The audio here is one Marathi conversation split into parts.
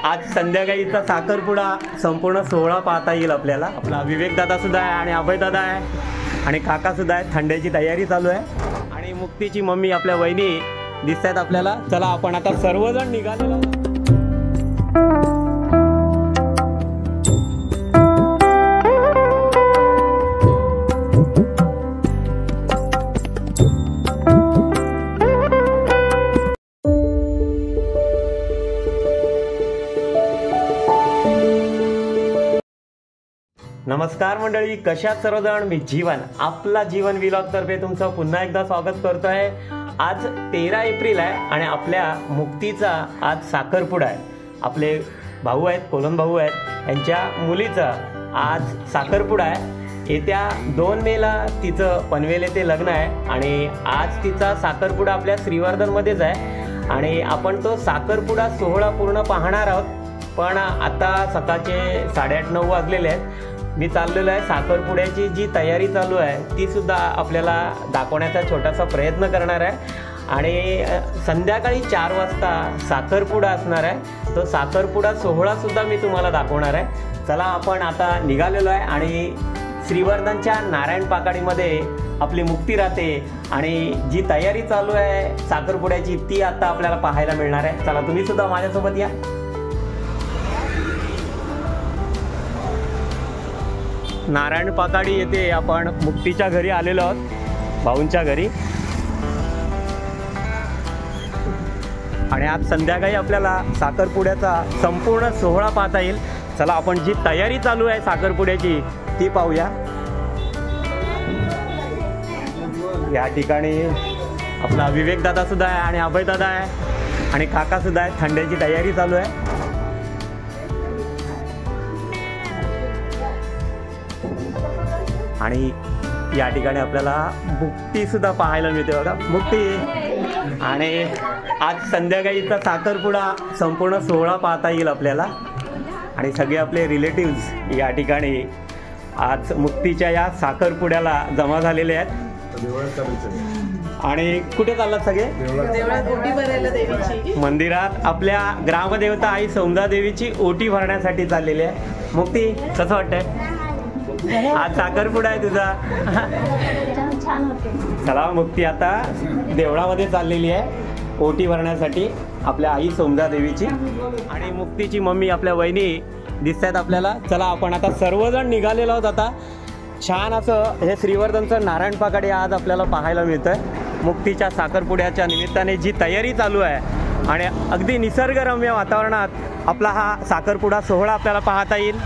आज संध्याकाळीचा साखरपुडा संपूर्ण सोहळा पाहता येईल आपल्याला। आपला विवेक दादा सुद्धा आहे आणि अभय दादा आहे आणि काका सुद्धा आहे। थंड्याची तयारी चालू आहे आणि मुक्तीची मम्मी आपल्या वहिनी दिसत आहेत आपल्याला। चला आपण आता सर्वजण निघालेलो। नमस्कार मंडळी, कशात सर्वजण। मी जीवन, आपला जीवन व्लॉग तर्फे तुमचं पुन्हा एकदा स्वागत करतोय। आज 13 एप्रिल आहे आणि आपल्या मुक्तीचा आज साखरपुडा आहे। आपले भाऊ आहेत, कोलन भाऊ आहेत, यांच्या मुलीचा आज साखरपुडा आहे। येत्या 2 मेला तिचं पनवेल येथे लग्न आहे आणि आज तिचा साखरपुडा आपल्या श्रीवर्धनमध्येच आहे आणि आपण तो साखरपुडा सोहळा पूर्ण पाहणार आहोत। पण आता सकाळचे 8:30-9 वाजलेले आहेत। मी चाललेलो आहे, साखरपुड्याची जी तयारी चालू आहे ती सुद्धा आपल्याला दाखवण्याचा छोटासा प्रयत्न करणार आहे आणि संध्याकाळी 4 वाजता साखरपुडा असणार आहे। तो साखरपुडा सोहळा सुद्धा मी तुम्हाला दाखवणार आहे। चला आपण आता निघालेलो आहे आणि श्रीवर्धनच्या नारायण पाकाडीमध्ये आपली मुक्ती राहते आणि जी तयारी चालू आहे साखरपुड्याची ती आता आपल्याला पाहायला मिळणार आहे। चला तुम्ही सुद्धा माझ्यासोबत या। नारायण पाकाडी येथे आपण मुक्तीच्या घरी आलेलो आहोत, भाऊंच्या घरी। आणि आज संध्याकाळी आपल्याला साखरपुड्याचा संपूर्ण सोहळा पाहता येईल। चला आपण जी तयारी चालू आहे साखरपुड्याची ती पाहूया। या ठिकाणी आपला विवेक दादा सुद्धा आहे आणि अभय दादा आहे आणि काका सुद्धा आहे। थंड्याची तयारी चालू आहे आणि या ठिकाणी आपल्याला मुक्ती सुद्धा पाहायला मिळते बघा, मुक्ती। आणि आज संध्याकाळीचा साखरपुडा संपूर्ण सोहळा पाहता येईल आपल्याला आणि सगळे आपले रिलेटिव्स या ठिकाणी आज मुक्तीच्या या साखरपुड्याला जमा झालेले आहेत। आणि कुठे चाललात सगळे? देवळात ओटी भरायला देवीची। मंदिरात आपल्या ग्रामदेवता आई सौंदा देवीची ओटी भरण्यासाठी चाललेली आहे। मुक्ती, कसं वाटतंय? आज साखरपुडा आहे तुझा? चला मुक्ती आता देवळामध्ये चाललेली आहे ओटी भरण्यासाठी आपल्या आई सौंदा देवीची आणि मुक्तीची मम्मी आपल्या वहिनी दिसत आहेत आपल्याला। चला आपण आता सर्वजण निघालेलो आहोत। आता छान असं हे श्रीवर्धनचं नारायण पाकाडी आज आपल्याला पाहायला मिळतंय। मुक्तीच्या साखरपुड्याच्या निमित्ताने जी तयारी चालू आहे आणि अगदी निसर्गरम्य वातावरणात आपला हा साखरपुडा सोहळा आपल्याला पाहता येईल।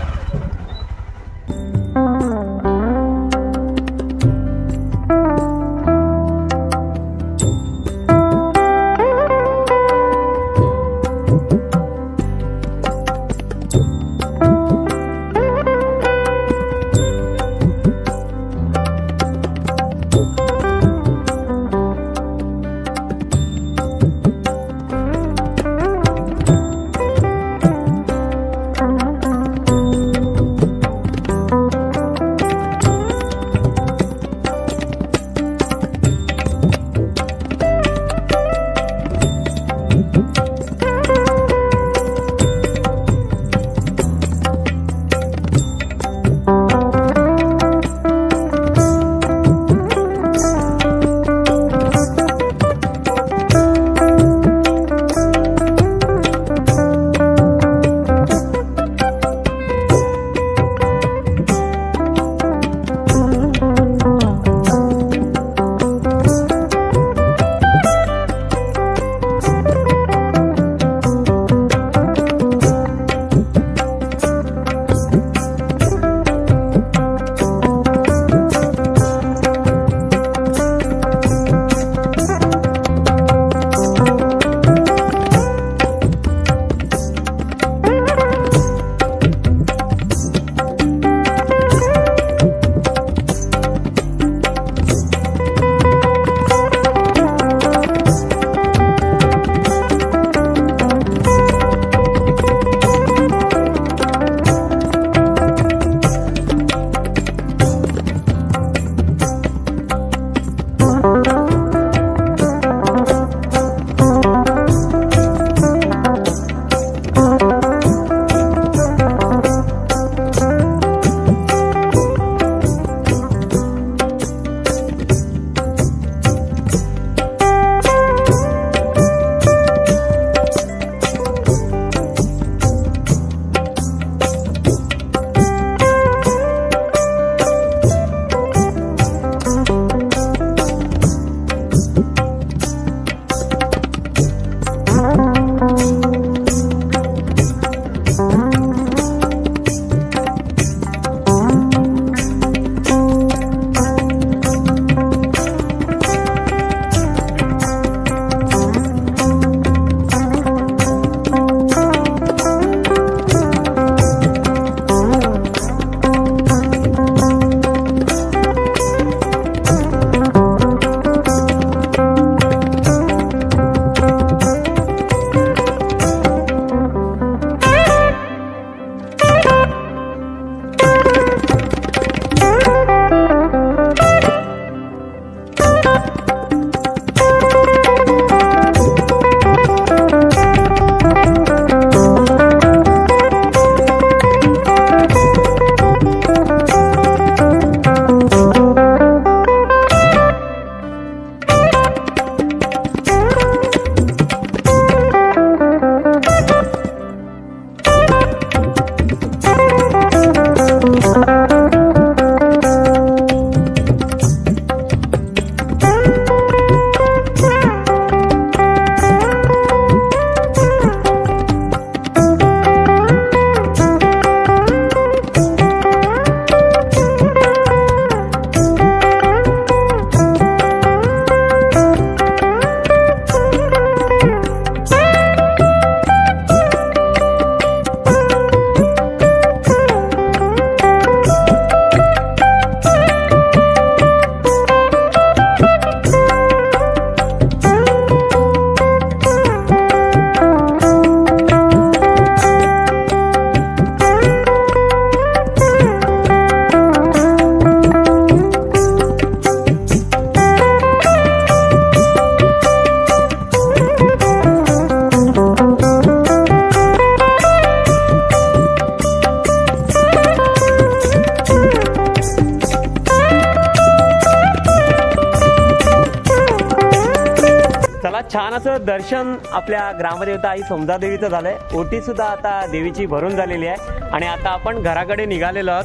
असं दर्शन आपल्या ग्रामदेवता आई समजादेवीचं झालंय. ओटी सुद्धा आता देवीची भरून झालेली आहे आणि आता आपण घराकडे निघालेलो आहोत.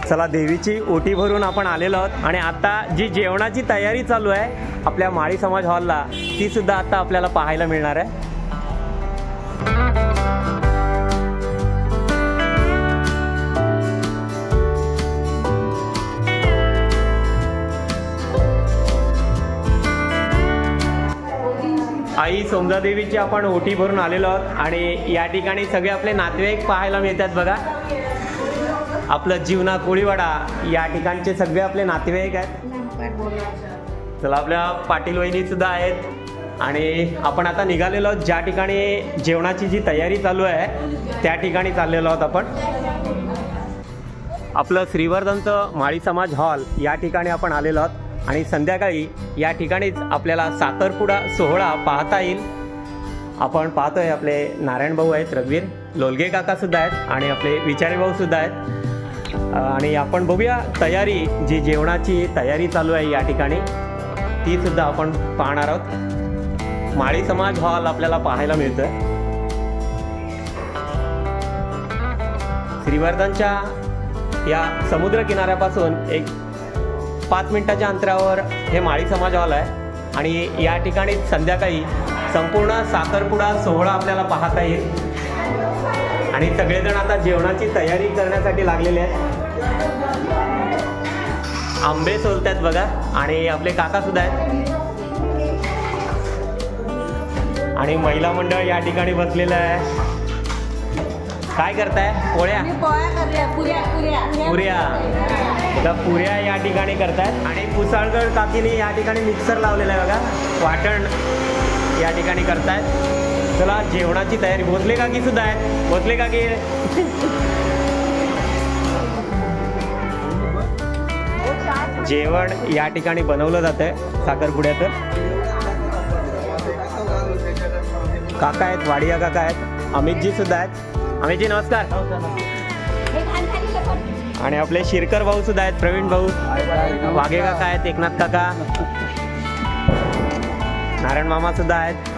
चला, देवीची ओटी भरून आपण आलेलो आहोत आणि आता जी जेवणाची तयारी चालू आहे आपल्या माळी समाज हॉलला ती सुद्धा आता आपल्याला पाहायला मिळणार आहे. आई समजादेवीची आपण ओटी भरून आलेलो आहोत आणि या ठिकाणी सगळे आपले नातेवाईक पाहायला मिळतात बघा. आपलं जीवना कोळीवाडा या ठिकाणचे सगळे आपले नातेवाईक आहेत. चला, आपल्या पाटील वहिनी सुद्धा आहेत आणि आपण आता निघालेलो आहोत ज्या ठिकाणी जेवणाची जी तयारी चालू आहे त्या ठिकाणी चाललेलो आहोत आपण. आपलं श्रीवर्धनचं माळी समाज हॉल या ठिकाणी आपण आलेलो आहोत आणि संध्याकाळी या ठिकाणीच आपल्याला साखरपुडा सोहळा पाहता येईल. आपण पाहतोय आपले नारायण भाऊ आहेत, रघुवीर लोलगे काका सुद्धा आहेत आणि आपले विचारे भाऊ सुद्धा आहेत. आणि आपण बघूया तयारी, जी जेवणाची तयारी चालू आहे या ठिकाणी ती सुद्धा आपण पाहणार आहोत. माळी समाज हॉल आपल्याला पाहायला मिळतोय. श्रीवर्धनच्या या समुद्र किनाऱ्यापासून एक 5 मिनिटाच्या अंतरावर हे माळी समाज हॉल आहे आणि या ठिकाणी संध्याकाळी संपूर्ण साखरपुडा सोहळा आपल्याला पाहता येईल आणि सगळेजण आता जेवणाची तयारी करण्यासाठी लागलेले आहेत. आंबे सोलतात बघा आणि आपले काका सुद्धा आहेत आणि महिला मंडळ या ठिकाणी बसलेलं आहे. काय करताय? पोळ्या पुऱ्या या ठिकाणी करतायत आणि पुसाळगड काकीने या ठिकाणी मिक्सर लावलेला आहे बघा. वाटण या ठिकाणी करतायत. चला, जेवणाची तयारी. भोसले काकी सुद्धा आहेत. भोसले काकी जेवण या ठिकाणी बनवलं जातंय साखरपुड्याचं. काका आहेत, वाडिया काका आहेत, अमितजी सुद्धा आहेत. अमितजी नमस्कार. आणि आपले शिरकर भाऊ सुद्धा आहेत, प्रवीण भाऊ, वाघे काका आहेत, एकनाथ काका, नारायण मामा सुद्धा आहेत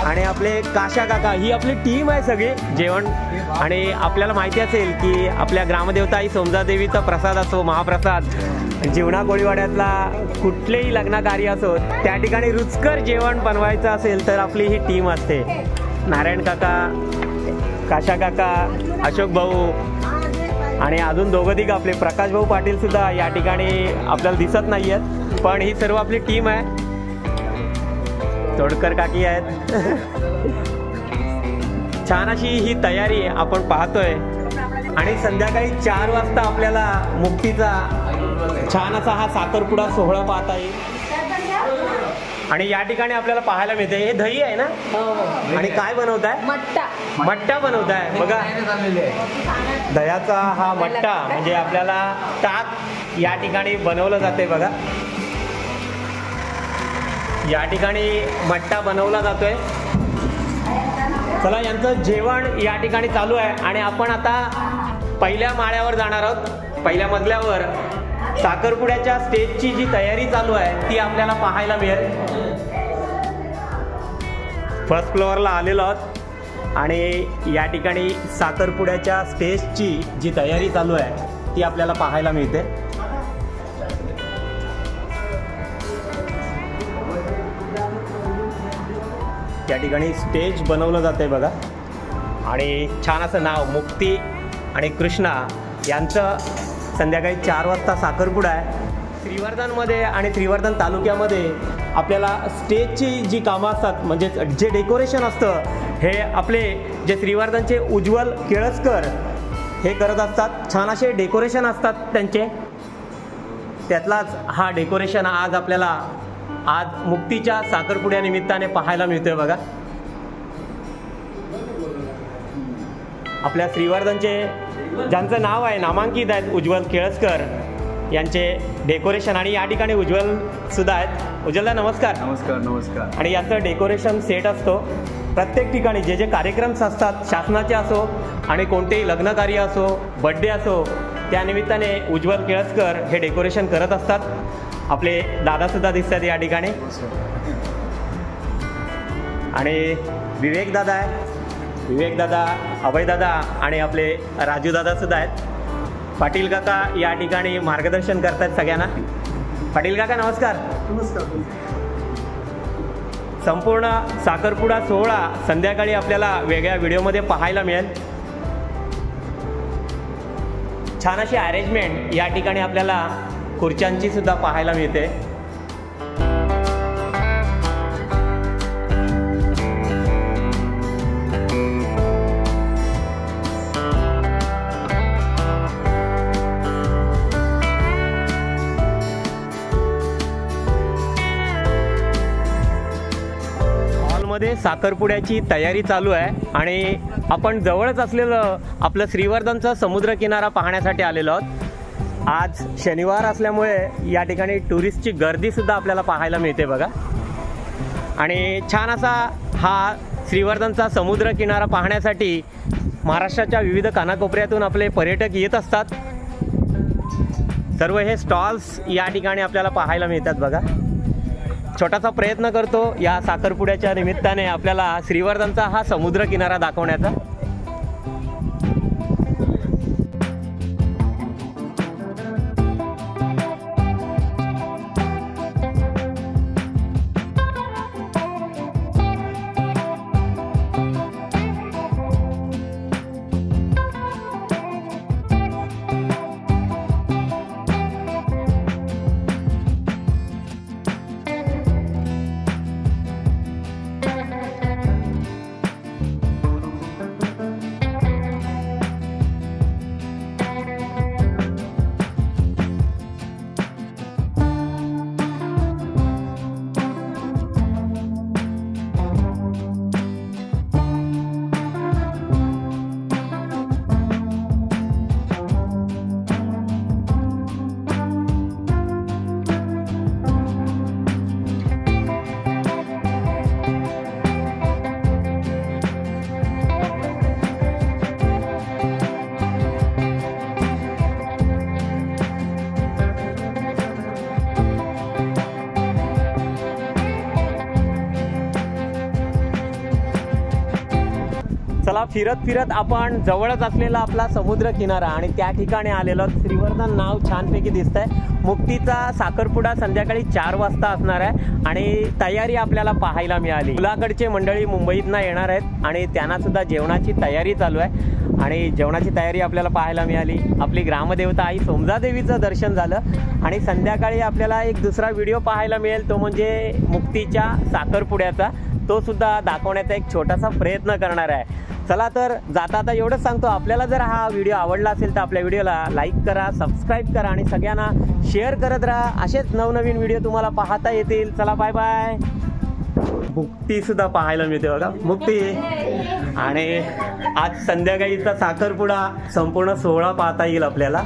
आणि आपले काशा काका. ही आपली टीम आहे सगळी जेवण. आणि आपल्याला माहिती असेल की आपल्या ग्रामदेवता आई समजादेवीचा प्रसाद असो, महाप्रसाद, जीवना कोळीवाड्यातला कुठलेही लग्न कार्य असो त्या ठिकाणी रुचकर जेवण बनवायचं असेल तर आपली ही टीम असते. नारायण काका, काशा काका, अशोक भाऊ आणि अजून दोघं तिघं आपले प्रकाश भाऊ पाटील सुद्धा या ठिकाणी आपल्याला दिसत नाही आहेत, पण ही सर्व आपली टीम आहे. तोडकर काकी आहेत. छान अशी ही तयारी आपण पाहतोय आणि संध्याकाळी 4 वाजता आपल्याला मुक्तीचा छान असा हा साखरपुडा सोहळा पाहता येईल. आणि या ठिकाणी आपल्याला पाहायला मिळते हे दही आहे ना. आणि काय बनवताय? मट्टा बनवताय बघा. दह्याचा हा मट्टा म्हणजे आपल्याला ताक या ठिकाणी बनवलं जाते बघा. या ठिकाणी मट्टा बनवला जातोय. चला, यांचं जेवण या ठिकाणी चालू आहे आणि आपण आता पहिल्या माळ्यावर जाणार आहोत. पहिल्या मजल्यावर साखरपुड्याच्या स्टेजची जी तयारी चालू आहे ती आपल्याला पाहायला मिळेल. फर्स्ट फ्लोअरला आलेलो आहोत आणि या ठिकाणी साखरपुड्याच्या स्टेजची जी तयारी चालू आहे ती आपल्याला पाहायला मिळते. या ठिकाणी स्टेज बनवलं जाते बघा आणि छान असं नाव मुक्ती आणि कृष्णा यांचं संध्याकाळी 4 वाजता साखरपुडा आहे. श्रीवर्धनमध्ये आणि श्रीवर्धन तालुक्यामध्ये आपल्याला स्टेजची जी कामं असतात म्हणजे जे डेकोरेशन असतं हे आपले जे श्रीवर्धनचे उज्ज्वल केळसकर हे करत असतात. छान असे डेकोरेशन असतात त्यांचे. त्यातलाच हा डेकोरेशन आज आपल्याला आज मुक्तीच्या साखरपुड्या निमित्ताने पाहायला मिळतोय बघा. आपल्या श्रीवर्धनचे ज्यांचं नाव आहे नामांकित आहेत उज्ज्वल केळसकर यांचे डेकोरेशन आणि या ठिकाणी उज्ज्वल सुद्धा आहेत. उज्ज्वलदा नमस्कार. नमस्कार. नमस्कार. आणि याचं डेकोरेशन सेट असतो प्रत्येक ठिकाणी जे जे कार्यक्रम असतात शासनाचे असो आणि कोणतेही लग्नकार्य असो, बड्डे असो, त्या निमित्ताने उज्ज्वल केळसकर हे डेकोरेशन करत असतात। आपले दादासुद्धा दिसतात या ठिकाणी आणि विवेक दादा आहे, विवेक दादा, अभय दादा आणि आपले राजू दादा सुद्धा आहेत। पाटील काका या ठिकाणी मार्गदर्शन करतात सगळ्यांना। पाटील काका नमस्कार। नमस्कार। संपूर्ण साखरपुडा सोहळा संध्याकाळी आपल्याला वेगळ्या व्हिडिओमध्ये पाहायला मिळेल। छान अशी अरेंजमेंट या ठिकाणी आपल्याला खुर्च्यांची सुद्धा पाहायला मिळते। मध्ये साखरपुड्याची तयारी चालू आहे आणि आपण जवळच असलेलं आपलं श्रीवर्धनचा समुद्रकिनारा पाहण्यासाठी आलेलो आहोत। आज शनिवार असल्यामुळे या ठिकाणी टुरिस्टची गर्दी सुद्धा आपल्याला पाहायला मिळते बघा। आणि छान असा हा श्रीवर्धनचा समुद्रकिनारा पाहण्यासाठी महाराष्ट्राच्या विविध कानाकोपऱ्यातून आपले पर्यटक येत असतात। सर्व हे स्टॉल्स या ठिकाणी आपल्याला पाहायला मिळतात बघा। छोटासा प्रयत्न करतो या साखरपुड्याच्या निमित्ताने आपल्याला श्रीवर्धनचा हा समुद्र किनारा दाखवण्याचा। चला फिरत फिरत आपण जवळच असलेला आपला समुद्र किनारा आणि त्या ठिकाणी आलेलो। श्रीवर्धन नाव छानपैकी दिसतंय। मुक्तीचा साखरपुडा संध्याकाळी 4 वाजता असणार आहे आणि तयारी आपल्याला पाहायला मिळाली। मुलाकडचे मंडळी मुंबईतनं येणार आहेत आणि त्यांना सुद्धा जेवणाची तयारी चालू आहे आणि जेवणाची तयारी आपल्याला पाहायला मिळाली। आपली ग्रामदेवता आई सोमजादेवीचं दर्शन झालं आणि संध्याकाळी आपल्याला एक दुसरा व्हिडिओ पाहायला मिळेल, तो म्हणजे मुक्तीच्या साखरपुड्याचा। तो सुद्धा दाखवण्याचा एक छोटासा प्रयत्न करणार आहे। चला तर जाता आता एवढंच सांगतो, आपल्याला जर हा व्हिडिओ आवडला असेल तर आपल्या व्हिडिओला लाईक करा, सबस्क्राईब करा आणि सगळ्यांना शेअर करत राहा। असेच नवनवीन व्हिडिओ तुम्हाला पाहता येतील। चला बाय बाय। मुक्ती सुद्धा पाहायला मिळते बघा, मुक्ती। आणि आज संध्याकाळीचा साखरपुडा संपूर्ण सोहळा पाहता येईल आपल्याला।